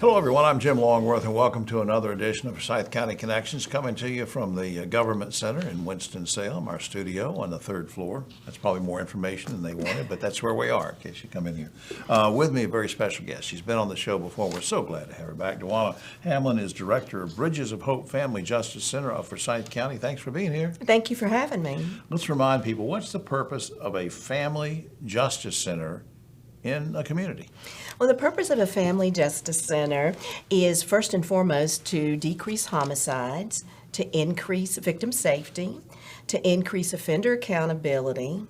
Hello everyone, I'm Jim Longworth and welcome to another edition of Forsyth County Connections, coming to you from the Government Center in Winston-Salem, our studio on the third floor. That's probably more information than they wanted, but that's where we are in case you come in here. With me, a very special guest. She's been on the show before. We're so glad to have her back. Dwana Hamlin is Director of Bridges of Hope Family Justice Center of Forsyth County. Thanks for being here. Thank you for having me. Let's remind people, what's the purpose of a family justice center in a community? Well, the purpose of a Family Justice Center is first and foremost to decrease homicides, to increase victim safety, to increase offender accountability,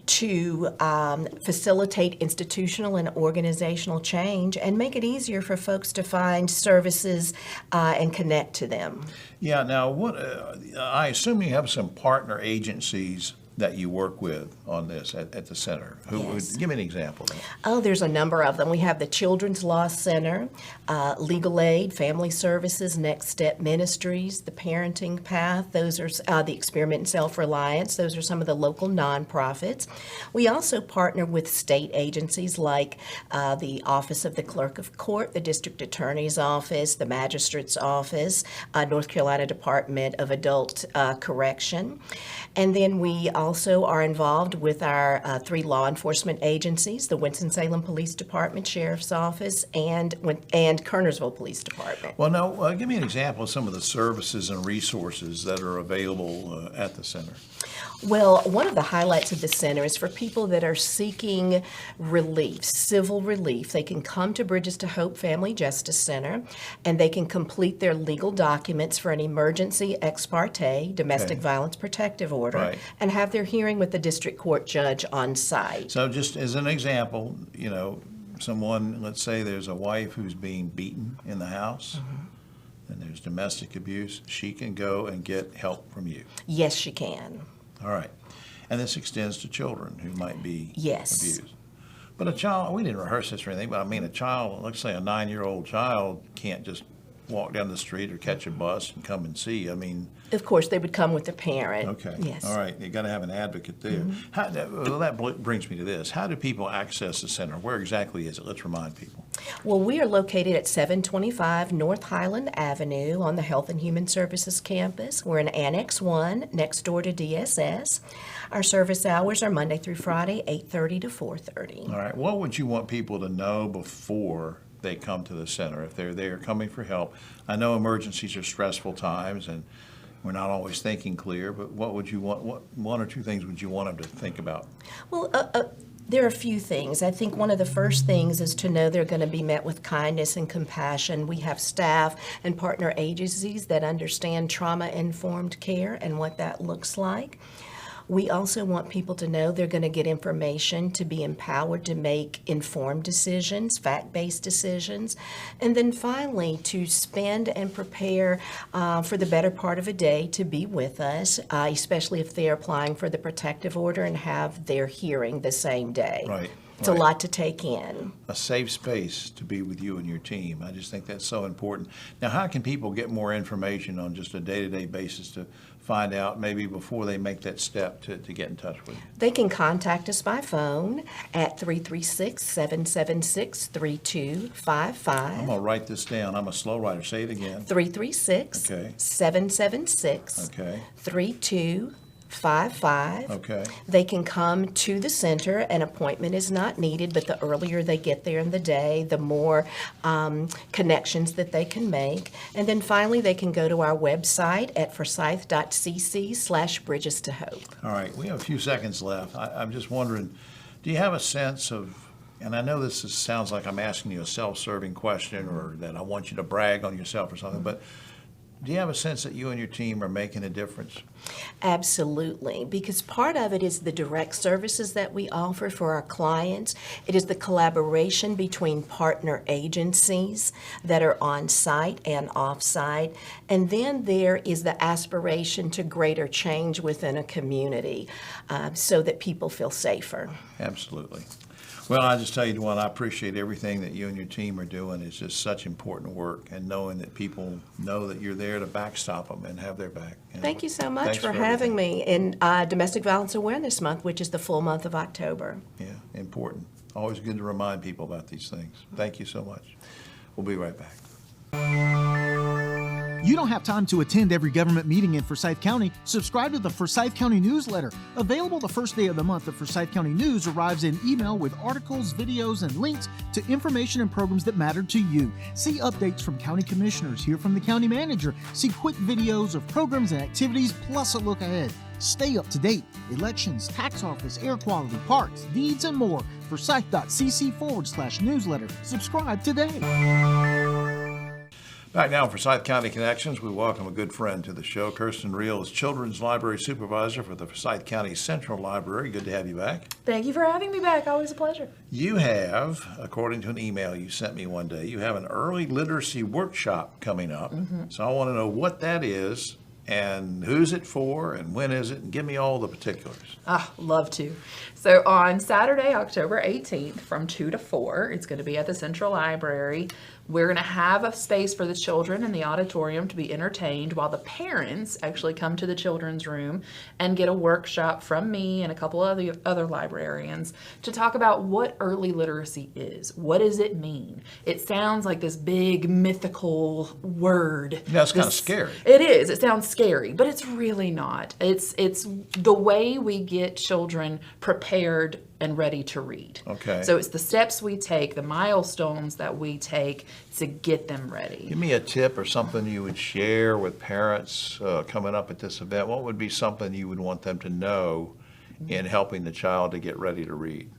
to facilitate institutional and organizational change, and make it easier for folks to find services and connect to them. Yeah, now I assume you have some partner agencies that you work with on this at the center. Yes. Give me an example of that. Oh, there's a number of them. We have the Children's Law Center, Legal Aid, Family Services, Next Step Ministries, the Parenting Path. Those are the Experiment in Self-Reliance. Those are some of the local nonprofits. We also partner with state agencies like the Office of the Clerk of Court, the District Attorney's Office, the Magistrate's Office, North Carolina Department of Adult Correction. And then we also are involved with our three law enforcement agencies, the Winston-Salem Police Department, Sheriff's Office, and Kernersville Police Department. Well, now, give me an example of some of the services and resources that are available at the center. Well, one of the highlights of the center is for people that are seeking relief, civil relief. They can come to Bridges to Hope Family Justice Center, and they can complete their legal documents for an emergency ex parte domestic violence protective order, and have their hearing with the district court judge on site. So just as an example, someone, let's say there's a wife who's being beaten in the house, and there's domestic abuse, she can go and get help from you. Yes, she can. All right. And this extends to children who might be abused. But a child, we didn't rehearse this or anything, but I mean a child, let's say a 9-year-old child can't just walk down the street or catch a bus and come and see. I mean, of course, they would come with a parent. Okay. Yes. All right. You got to have an advocate there. Well, that brings me to this. How do people access the center? Where exactly is it? Let's remind people. Well, we are located at 725 North Highland Avenue on the Health and Human Services campus. We're in Annex 1, next door to DSS. Our service hours are Monday through Friday, 8:30 to 4:30. All right. What would you want people to know before they come to the center, if they're there coming for help? I know emergencies are stressful times and we're not always thinking clear, but what would you want? What one or two things would you want them to think about? Well, there are a few things. I think one of the first things is to know they're going to be met with kindness and compassion. We have staff and partner agencies that understand trauma-informed care and what that looks like. We also want people to know they're going to get information to be empowered to make informed decisions, fact-based decisions, and then finally to spend and prepare for the better part of a day to be with us, especially if they're applying for the protective order and have their hearing the same day. Right. It's a lot to take in. A safe space to be with you and your team. I just think that's so important. Now, how can people get more information on just a day-to-day basis to find out maybe before they make that step to get in touch with you? They can contact us by phone at 336-776-3255. I'm going to write this down. I'm a slow writer. Say it again. 336-776-3255. Okay. They can come to the center. An appointment is not needed, but the earlier they get there in the day, the more connections that they can make. And then finally, they can go to our website at forsyth.cc/bridges to hope. All right. We have a few seconds left. I'm just wondering, do you have a sense of, and I know sounds like I'm asking you a self-serving question or that I want you to brag on yourself or something, but do you have a sense that you and your team are making a difference? Absolutely, because part of it is the direct services that we offer for our clients. It is the collaboration between partner agencies that are on site and off site. And then there is the aspiration to greater change within a community so that people feel safer. Absolutely. Well, I just tell you, Dwan, I appreciate everything that you and your team are doing. It's just such important work, and knowing that people know that you're there to backstop them and have their back. Thank you so much for having me in Domestic Violence Awareness Month, which is the full month of October. Yeah, important. Always good to remind people about these things. Thank you so much. We'll be right back. You don't have time to attend every government meeting in Forsyth County. Subscribe to the Forsyth County newsletter. Available the first day of the month, the Forsyth County News arrives in email with articles, videos, and links to information and programs that matter to you. See updates from county commissioners, hear from the county manager, see quick videos of programs and activities, plus a look ahead. Stay up to date. Elections, tax office, air quality, parks, deeds, and more. Forsyth.cc/newsletter. Subscribe today. Back now for Forsyth County Connections, we welcome a good friend to the show. Kirsten Reel is Children's Library Supervisor for the Forsyth County Central Library. Good to have you back. Thank you for having me back. Always a pleasure. You have, according to an email you sent me one day, you have an early literacy workshop coming up. So I want to know what that is and who's it for and when is it, and give me all the particulars. Love to. So on Saturday, October 18th from 2 to 4, it's going to be at the Central Library. We're going to have a space for the children in the auditorium to be entertained while the parents actually come to the children's room and get a workshop from me and a couple of the other librarians to talk about what early literacy is. What does it mean? It sounds like this big mythical word. Yeah, it's kind of scary. It is. It sounds scary, but it's really not. It's the way we get children prepared and ready to read. Okay. So it's the steps we take, the milestones that we take to get them ready. Give me a tip or something you would share with parents coming up at this event. What would be something you would want them to know in helping the child to get ready to read?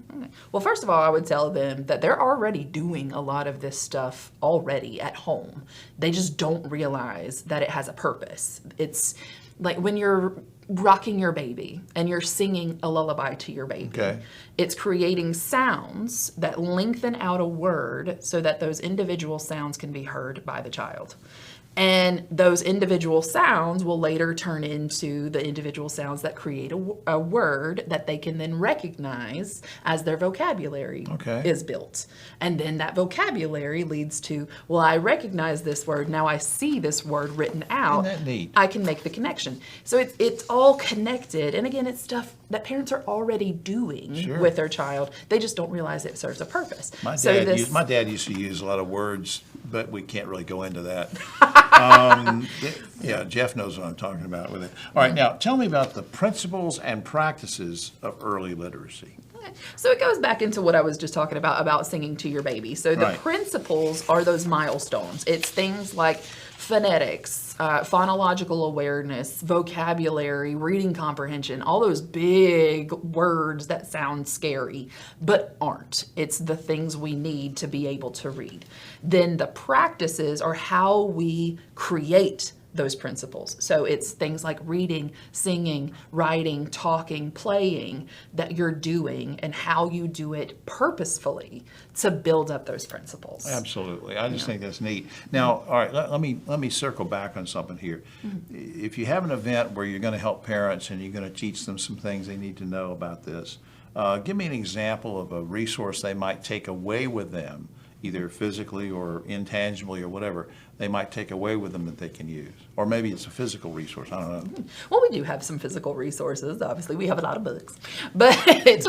Well, first of all, I would tell them that they're already doing a lot of this stuff already at home. They just don't realize that it has a purpose. It's like when you're rocking your baby and you're singing a lullaby to your baby. Okay. It's creating sounds that lengthen out a word so that those individual sounds can be heard by the child. And those individual sounds will later turn into the individual sounds that create a word that they can then recognize as their vocabulary is built. And then that vocabulary leads to, well, I recognize this word. Now I see this word written out. Isn't that neat? I can make the connection. So it's all connected. And again, it's stuff that parents are already doing with their child. They just don't realize it serves a purpose. My dad used to use a lot of words, but we can't really go into that. Yeah, Jeff knows what I'm talking about with it. All right, now tell me about the principles and practices of early literacy. So it goes back into what I was just talking about singing to your baby. So the principles are those milestones. It's things like phonetics, phonological awareness, vocabulary, reading comprehension, all those big words that sound scary, but aren't. It's the things we need to be able to read. Then the practices are how we create those principles. So it's things like reading, singing, writing, talking, playing that you're doing and how you do it purposefully to build up those principles. Absolutely. I just think that's neat. Now, all right, let me circle back on something here. If you have an event where you're going to help parents and you're going to teach them some things they need to know about this, give me an example of a resource they might take away with them, either physically or intangibly or whatever, they might take away with them that they can use. Or maybe it's a physical resource, I don't know. Well, we do have some physical resources. Obviously, we have a lot of books. But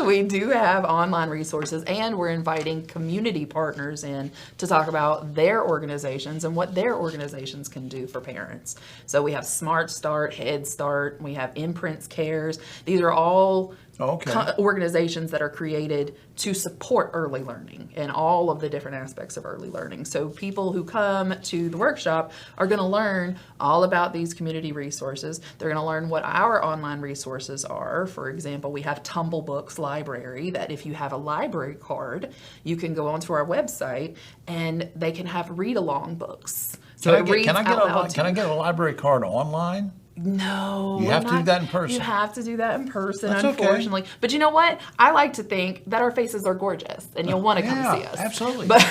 we do have online resources, and we're inviting community partners in to talk about their organizations and what their organizations can do for parents. So we have Smart Start, Head Start, we have Imprints Cares. These are all organizations that are created to support early learning and all of the different aspects of early learning. So people who come to the workshop are going to learn all about these community resources. They're going to learn what our online resources are. For example, we have Tumble Books Library that if you have a library card, you can go onto our website and they can have read-along books. So Can I get a library card online? No. You have to do that in person. You have to do that in person, That's unfortunately. Okay. But you know what? I like to think that our faces are gorgeous and you'll want to come see us. Absolutely. But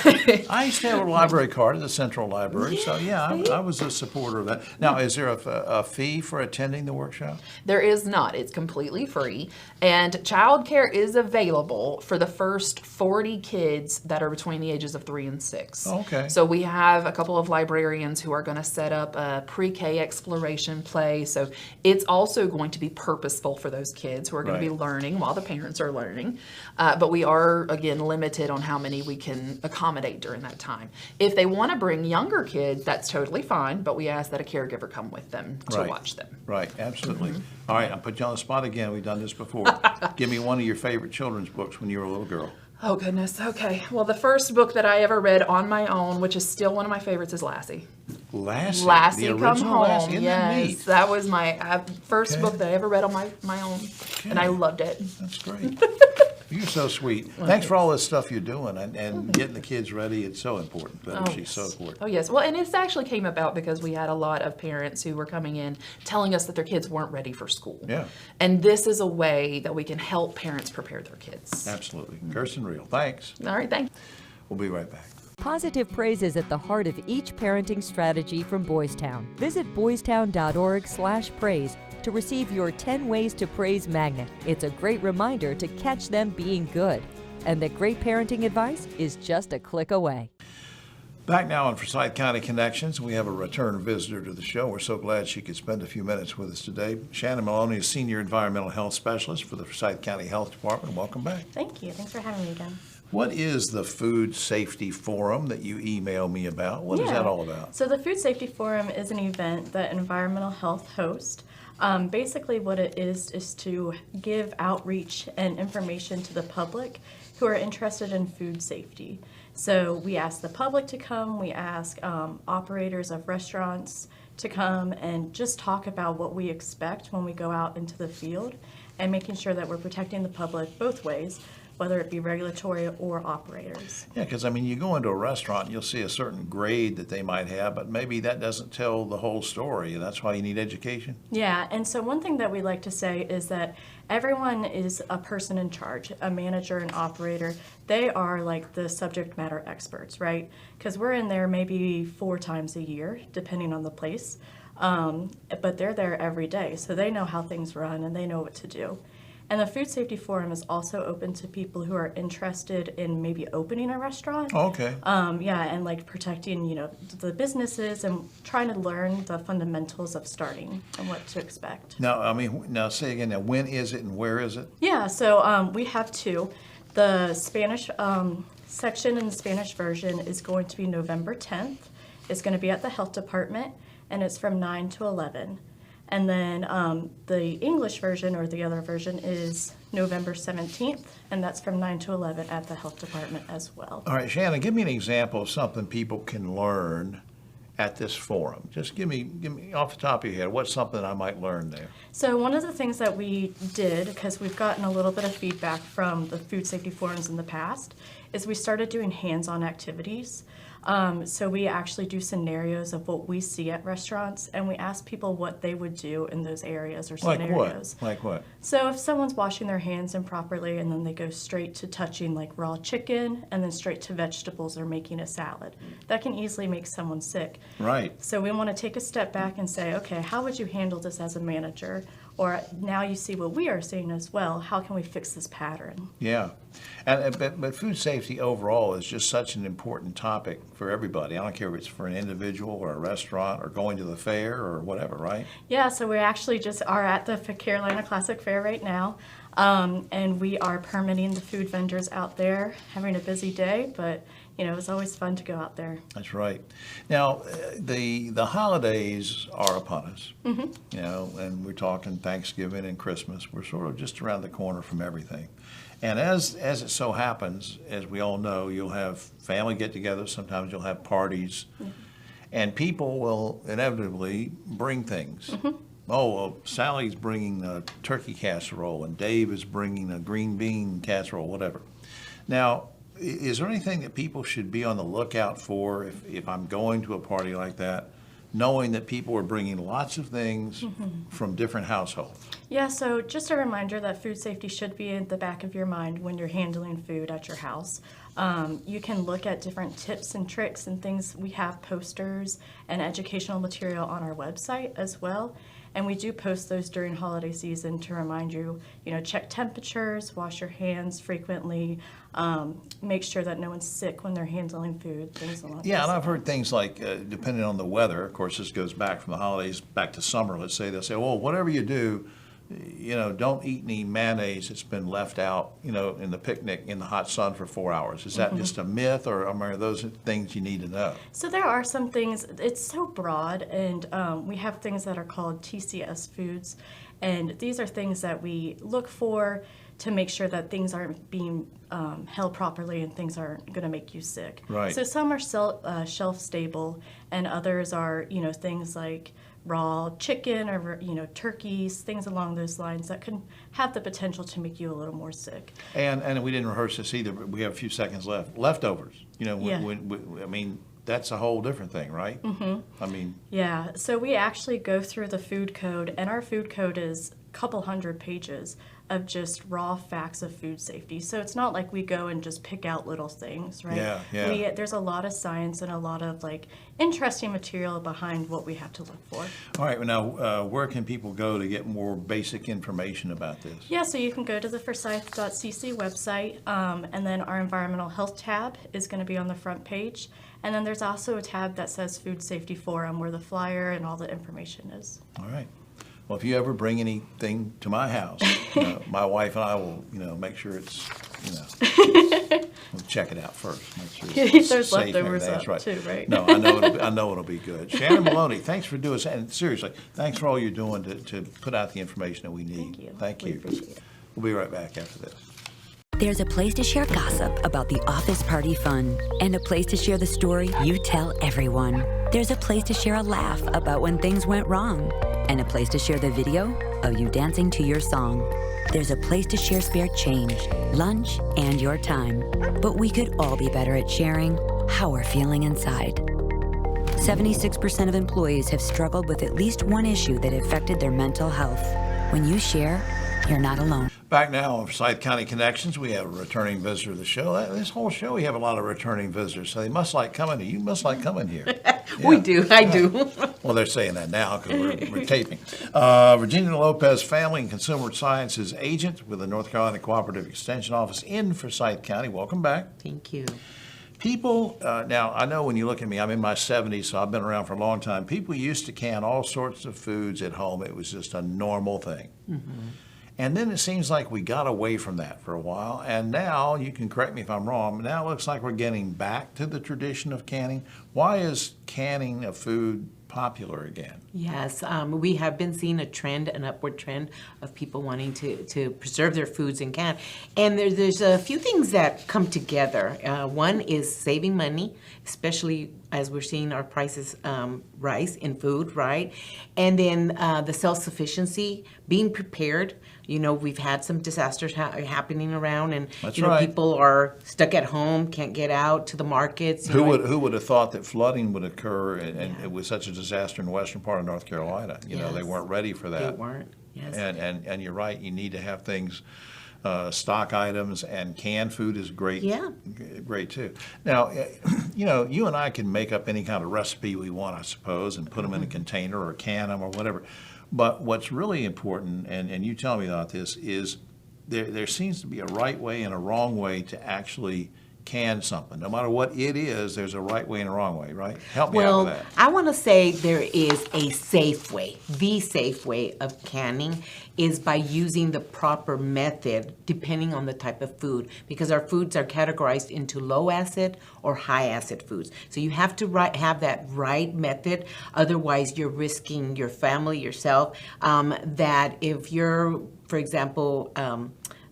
I used to have a library card at the Central Library, so I was a supporter of that. Now, is there a fee for attending the workshop? There is not. It's completely free. And childcare is available for the first 40 kids that are between the ages of 3 and 6. Okay. So we have a couple of librarians who are going to set up a pre-K exploration play day. So it's also going to be purposeful for those kids who are going to be Right. learning while the parents are learning. But we are, again, limited on how many we can accommodate during that time. If they want to bring younger kids, that's totally fine, but we ask that a caregiver come with them to Right. watch them. Right, absolutely. All right, I'll put you on the spot again. We've done this before. Give me one of your favorite children's books when you were a little girl. Oh, goodness. Okay. Well, the first book that I ever read on my own, which is still one of my favorites, is Lassie. Lassie. Lassie the Come original Home. Lassie. Isn't that Yes, neat? that was my first Okay. book that I ever read on my own, and I loved it. That's great. You're so sweet. Thanks for all this stuff you're doing and getting the kids ready. It's so important. She's so important. Oh, yes. Well, and it actually came about because we had a lot of parents who were coming in telling us that their kids weren't ready for school. Yeah. And this is a way that we can help parents prepare their kids. Absolutely. Kirsten Real, thanks. All right, thanks. We'll be right back. Positive praise is at the heart of each parenting strategy from Boys Town. Visit boystown.org/praise to receive your 10 Ways to Praise magnet. It's a great reminder to catch them being good, and that great parenting advice is just a click away. Back now on Forsyth County Connections, we have a return visitor to the show. We're so glad she could spend a few minutes with us today. Shannon Maloney is Senior Environmental Health Specialist for the Forsyth County Health Department. Welcome back. Thank you. Thanks for having me again. What is the Food Safety Forum that you emailed me about? What is Yeah. that all about? So the Food Safety Forum is an event that Environmental Health hosts. Basically what it is to give outreach and information to the public who are interested in food safety. So we ask the public to come, we ask operators of restaurants to come and just talk about what we expect when we go out into the field and making sure that we're protecting the public both ways, whether it be regulatory or operators. Yeah, because I mean, you go into a restaurant and you'll see a certain grade that they might have, but maybe that doesn't tell the whole story, and that's why you need education. Yeah, and so one thing that we like to say is that everyone is a person in charge, a manager, an operator. They are like the subject matter experts, right? Because we're in there maybe 4 times a year, depending on the place, but they're there every day, so they know how things run and they know what to do. And the Food Safety Forum is also open to people who are interested in maybe opening a restaurant. Oh, okay. Yeah, and like protecting, the businesses and trying to learn the fundamentals of starting and what to expect. Now say again, now when is it and where is it? Yeah, so we have 2. The Spanish section and the Spanish version is going to be November 10th. It's going to be at the Health Department, and it's from 9 to 11. And then the English version, or the other version, is November 17th, and that's from 9 to 11 at the Health Department as well. All right, Shannon, give me an example of something people can learn at this forum. Just give me off the top of your head, what's something I might learn there? So one of the things that we did, because we've gotten a little bit of feedback from the food safety forums in the past, is we started doing hands-on activities. So we actually do scenarios of what we see at restaurants, and we ask people what they would do in those areas or Like scenarios. what? Like what? So if someone's washing their hands improperly and then they go straight to touching like raw chicken and then straight to vegetables or making a salad, that can easily make someone sick. Right. So we want to take a step back and say, okay, how would you handle this as a manager? Or now you see what we are seeing as well, how can we fix this pattern? Yeah. But food safety overall is just such an important topic for everybody. I don't care if it's for an individual or a restaurant or going to the fair or whatever, right? Yeah, so we actually just are at the Carolina Classic Fair right now, and we are permitting the food vendors out there, having a busy day, but it's always fun to go out there. That's right. Now, the holidays are upon us, and we're talking Thanksgiving and Christmas. We're sort of just around the corner from everything. And as it so happens, as we all know, you'll have family get-togethers, sometimes you'll have parties, and people will inevitably bring things. Oh, well, Sally's bringing a turkey casserole, and Dave is bringing a green bean casserole, whatever. Now, is there anything that people should be on the lookout for if I'm going to a party like that, knowing that people are bringing lots of things from different households? Yeah, so just a reminder that food safety should be in the back of your mind when you're handling food at your house. You can look at different tips and tricks and things. We have posters and educational material on our website as well. And we do post those during holiday season to remind you, check temperatures, wash your hands frequently, make sure that no one's sick when they're handling food, things along Yeah, those and I've heard lines. things like, depending on the weather, of course, this goes back from the holidays back to summer, let's say, they'll say, well, whatever you do, don't eat any mayonnaise that's been left out, in the picnic in the hot sun for 4 hours. Is that just a myth, or are those things you need to know? So there are some things, it's so broad, and we have things that are called TCS foods, and these are things that we look for to make sure that things aren't being held properly and things aren't going to make you sick. Right. So some are shelf stable, and others are, things like raw chicken or, turkeys, things along those lines that can have the potential to make you a little more sick. And we didn't rehearse this either, but we have a few seconds left. Leftovers, Yeah. that's a whole different thing, right? Mm-hmm. Yeah, so we actually go through the food code, and our food code is a couple hundred pages of just raw facts of food safety. So it's not like we go and just pick out little things, right? Yeah. There's a lot of science and a lot of interesting material behind what we have to look for. All right, now, where can people go to get more basic information about this? Yeah, so you can go to the forsyth.cc website, and then our environmental health tab is going to be on the front page. And then there's also a tab that says Food Safety Forum, where the flyer and all the information is. All right. Well, if you ever bring anything to my house, my wife and I will, make sure it's, we'll check it out first. Make sure it's There's safe and leftovers everything. up too, right? No, I know it'll be good. Shannon Maloney, thanks for doing this, and seriously, thanks for all you're doing to put out the information that we need. Thank you. We appreciate it. We'll be right back after this. There's a place to share gossip about the office party fun, and a place to share the story you tell everyone. There's a place to share a laugh about when things went wrong, and a place to share the video of you dancing to your song. There's a place to share spare change, lunch, and your time. But we could all be better at sharing how we're feeling inside. 76% of employees have struggled with at least one issue that affected their mental health. When you share, you're not alone. Back now on Forsyth County Connections, we have a returning visitor to the show. This whole show, we have a lot of returning visitors, so they must like coming. You must like coming here. We Yeah. do. I do. Well, they're saying that now because we're taping. Virginia Lopez, Family and Consumer Sciences Agent with the North Carolina Cooperative Extension Office in Forsyth County. Welcome back. Thank you. People, now I know when you look at me, I'm in my 70s, so I've been around for a long time. People used to can all sorts of foods at home. It was just a normal thing. Mm-hmm. And then it seems like we got away from that for a while. And now, you can correct me if I'm wrong, now it looks like we're getting back to the tradition of canning. Why is canning of food popular again? Yes, we have been seeing a trend, an upward trend of people wanting to preserve their foods in can. And there's a few things that come together. One is saving money, especially as we're seeing our prices rise in food, right? And then the self-sufficiency, being prepared. We've had some disasters happening around, and That's right. people are stuck at home, can't get out to the markets. Who would have thought that flooding would occur and it was such a disaster in the western part of North Carolina? They Yes. weren't ready for that. They weren't, yes. And you're right, you need to have things, stock items, and canned food is great. Yeah. Great too. Now, you and I can make up any kind of recipe we want, I suppose, and put them in a container or can them or whatever. But what's really important, and you tell me about this, is there seems to be a right way and a wrong way to actually can something. No matter what it is, there's a right way and a wrong way, right? Help me out with that. I want to say there is a safe way. The safe way of canning is by using the proper method depending on the type of food, because our foods are categorized into low acid or high acid foods. So you have to have that right method, otherwise you're risking your family, yourself, that if you're, for example,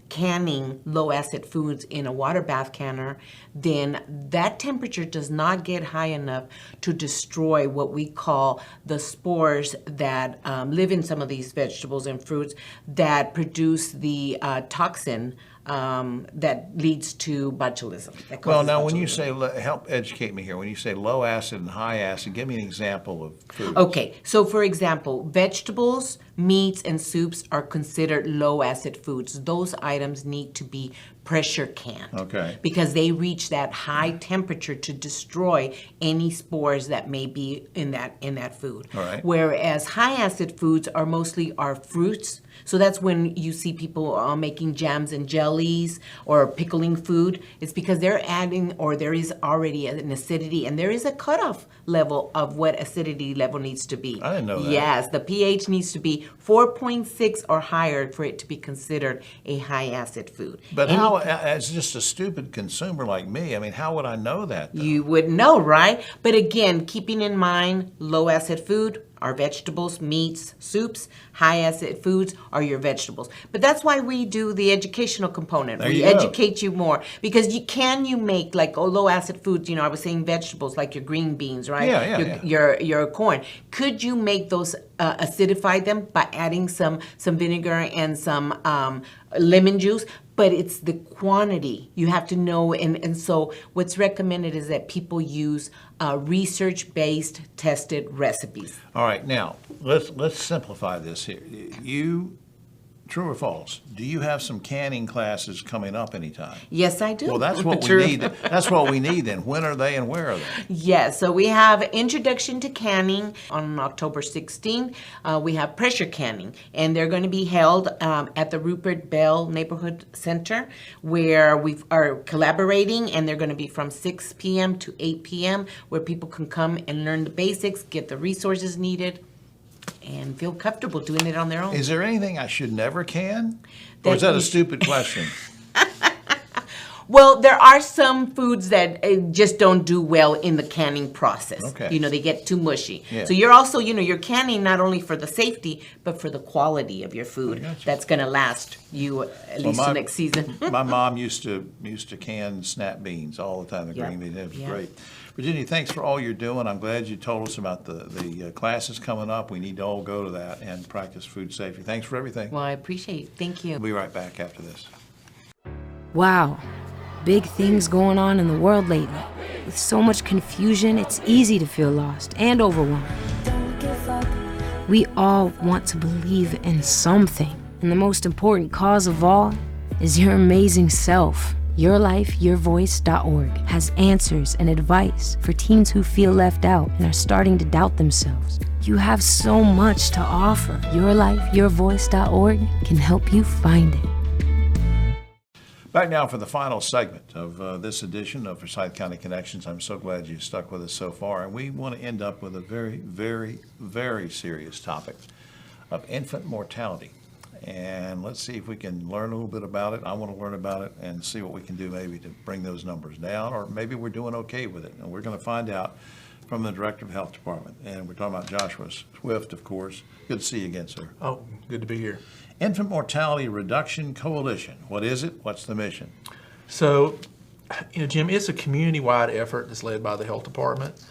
canning low acid foods in a water bath canner, then that temperature does not get high enough to destroy what we call the spores that live in some of these vegetables and fruits that produce the toxin that leads to botulism. Well, now when you say, help educate me here, when you say low acid and high acid, give me an example of food. Okay, so for example, vegetables, meats, and soups are considered low acid foods. Those items need to be pressure canned. Okay. Because they reach that high temperature to destroy any spores that may be in that food. All right. Whereas high acid foods are mostly our fruits. So that's when you see people making jams and jellies or pickling food. It's because they're adding, or there is already an acidity, and there is a cutoff level of what acidity level needs to be. I didn't know that. Yes, the pH needs to be 4.6 or higher for it to be considered a high acid food. But how, as just a stupid consumer like me, I mean, how would I know that, though? You would know, right? But again, keeping in mind low acid food are vegetables, meats, soups. High acid foods are your vegetables. But that's why we do the educational component. There We you go. educate you more because you make like low acid foods. I was saying vegetables like your green beans, right? Yeah. Your corn. Could you make those acidify them by adding some vinegar and some lemon juice? But it's the quantity you have to know, and so what's recommended is that people use research-based tested recipes. All right, now, let's simplify this here. True or false, do you have some canning classes coming up anytime? Yes, I do. Well, that's what True. we need. That's what we need then. When are they and where are they? Yes, so we have Introduction to Canning on October 16th. We have Pressure Canning, and they're going to be held at the Rupert Bell Neighborhood Center, where we are collaborating, and they're going to be from 6 p.m. to 8 p.m., where people can come and learn the basics, get the resources needed, and feel comfortable doing it on their own. Is there anything I should never can? Or is that a stupid question? Well, there are some foods that just don't do well in the canning process. Okay. They get too mushy. Yeah. So you're also, you're canning not only for the safety, but for the quality of your food that's going to last you at least the next season. My mom used to can snap beans all the time, the Yep. green beans. It was Yep. great. Virginia, thanks for all you're doing. I'm glad you told us about the classes coming up. We need to all go to that and practice food safety. Thanks for everything. Well, I appreciate it. Thank you. We'll be right back after this. Wow, big things going on in the world lately. With so much confusion, it's easy to feel lost and overwhelmed. We all want to believe in something, and the most important cause of all is your amazing self. YourLifeYourVoice.org has answers and advice for teens who feel left out and are starting to doubt themselves. You have so much to offer. YourLifeYourVoice.org can help you find it. Back now for the final segment of this edition of Forsyth County Connections. I'm so glad you stuck with us so far. And we want to end up with a very, very, very serious topic of infant mortality. And let's see if we can learn a little bit about it. I want to learn about it and see what we can do maybe to bring those numbers down, or maybe we're doing okay with it. And we're going to find out from the Director of Health Department. And we're talking about Joshua Swift, of course. Good to see you again, sir. Oh, good to be here. Infant Mortality Reduction Coalition. What is it? What's the mission? So, Jim, it's a community-wide effort that's led by the Health Department.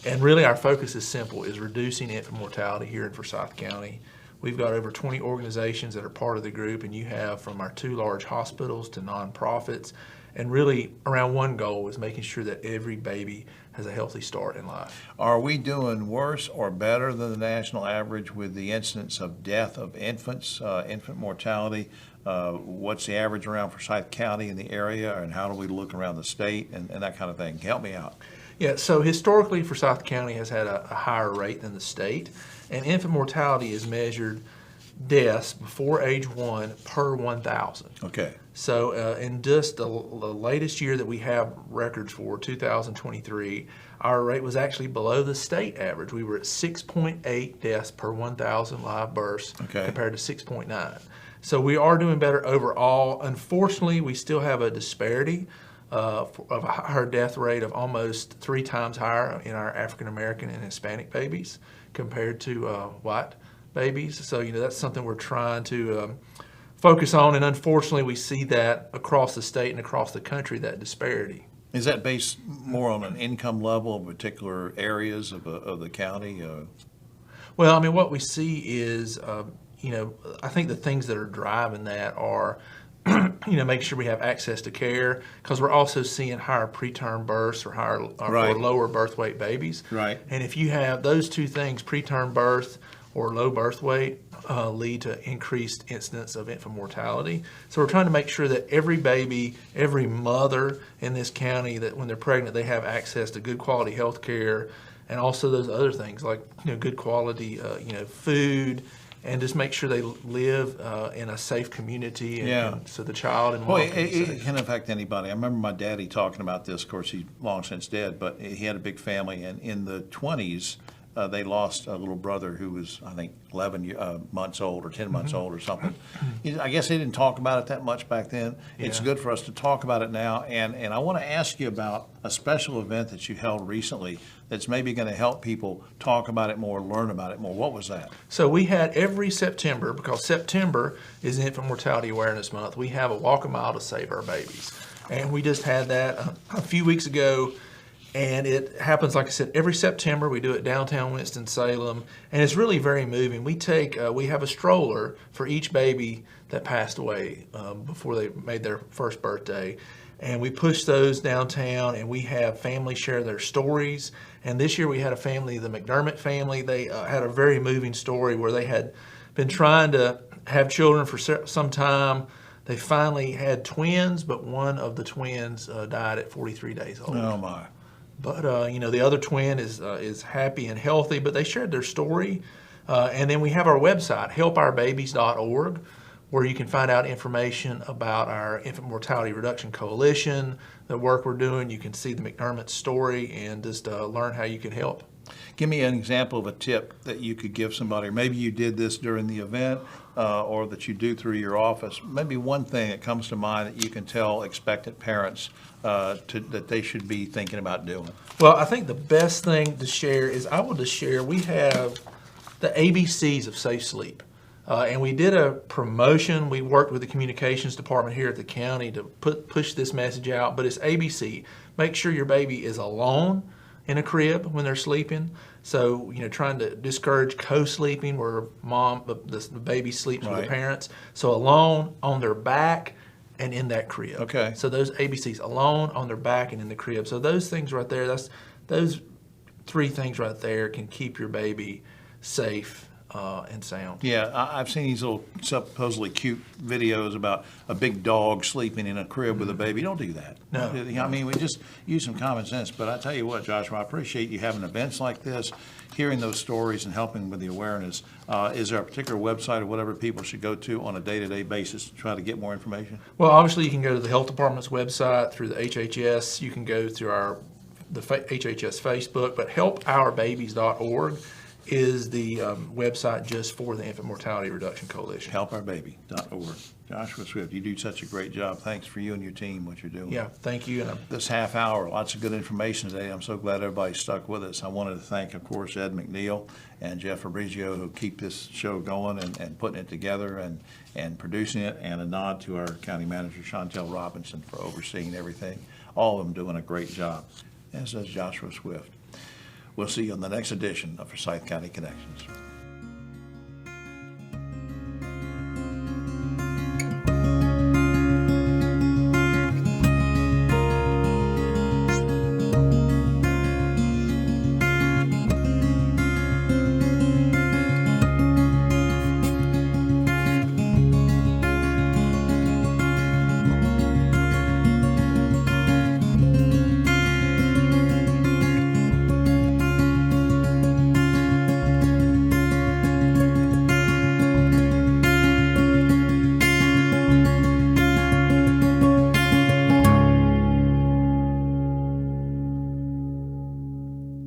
And really our focus is simple, is reducing infant mortality here in Forsyth County. We've got over 20 organizations that are part of the group, and you have from our 2 large hospitals to nonprofits. And really around one goal is making sure that every baby has a healthy start in life. Are we doing worse or better than the national average with the incidence of death of infants, infant mortality? What's the average around Forsyth County in the area, and how do we look around the state and that kind of thing? Help me out. Yeah, so historically Forsyth County has had a higher rate than the state, and infant mortality is measured deaths before age 1 per 1,000. Okay. So in just the latest year that we have records for, 2023, our rate was actually below the state average. We were at 6.8 deaths per 1,000 live births compared to 6.9. So we are doing better overall. Unfortunately, we still have a disparity of a higher death rate of almost 3 times higher in our African American and Hispanic babies compared to white babies. So that's something we're trying to focus on, and unfortunately we see that across the state and across the country, that disparity. Is that based more on an income level of particular areas of the county? Well, I mean, what we see is, I think the things that are driving that are making sure we have access to care, because we're also seeing higher preterm births or for lower birth weight babies. Right. And if you have those 2 things, preterm birth or low birth weight lead to increased incidence of infant mortality. So we're trying to make sure that every baby, every mother in this county, that when they're pregnant, they have access to good quality health care, and also those other things like good quality food, and just make sure they live in a safe community, and so the child and Well, mom can be it safe. can affect anybody. I remember my daddy talking about this. Of course, he's long since dead, but he had a big family, and in the 20s, they lost a little brother who was, I think, 11 months old or 10 months old or something. I guess they didn't talk about it that much back then. It's good for us to talk about it now, and I want to ask you about a special event that you held recently that's maybe going to help people talk about it more, learn about it more. What was that? So we had every September, because September is Infant Mortality Awareness Month, we have a walk a mile to save our babies. And we just had that a few weeks ago. And it happens, like I said, every September. We do it downtown Winston-Salem, and it's really very moving. We have a stroller for each baby that passed away before they made their first birthday, and we push those downtown, and we have families share their stories. And this year we had a family, the McDermott family. They had a very moving story where they had been trying to have children for some time. They finally had twins, but one of the twins died at 43 days old. Oh, my. But the other twin is happy and healthy. But they shared their story, and then we have our website, helpourbabies.org, where you can find out information about our Infant Mortality Reduction Coalition, the work we're doing. You can see the McDermott story and just learn how you can help. Give me an example of a tip that you could give somebody. Maybe you did this during the event, or that you do through your office. Maybe one thing that comes to mind that you can tell expectant parents that they should be thinking about doing. Well, I think the best thing to share is we have the ABCs of safe sleep. And we did a promotion. We worked with the communications department here at the county to push this message out, but it's ABC. Make sure your baby is alone in a crib when they're sleeping. So, trying to discourage co-sleeping where the baby sleeps with the parents. So alone, on their back, and in that crib. Okay. So those ABCs, alone, on their back, and in the crib. So those things right there, those 3 things right there can keep your baby safe and sound. Yeah, I've seen these little supposedly cute videos about a big dog sleeping in a crib with a baby. Don't do that. No. I mean, we just use some common sense. But I tell you what, Joshua, I appreciate you having events like this, hearing those stories and helping with the awareness. Is there a particular website or whatever people should go to on a day-to-day basis to try to get more information? Well, obviously you can go to the health department's website through the HHS. You can go through the HHS Facebook, but helpourbabies.org is the website just for the Infant Mortality Reduction Coalition. Helpourbaby.org. Joshua Swift, you do such a great job. Thanks for you and your team, what you're doing. Yeah, thank you. And This half hour, lots of good information today. I'm so glad everybody stuck with us. I wanted to thank, of course, Ed McNeil and Jeff Fabrizio, who keep this show going and putting it together and producing it, and a nod to our county manager, Chantel Robinson, for overseeing everything. All of them doing a great job, as does Joshua Swift. We'll see you on the next edition of Forsyth County Connections.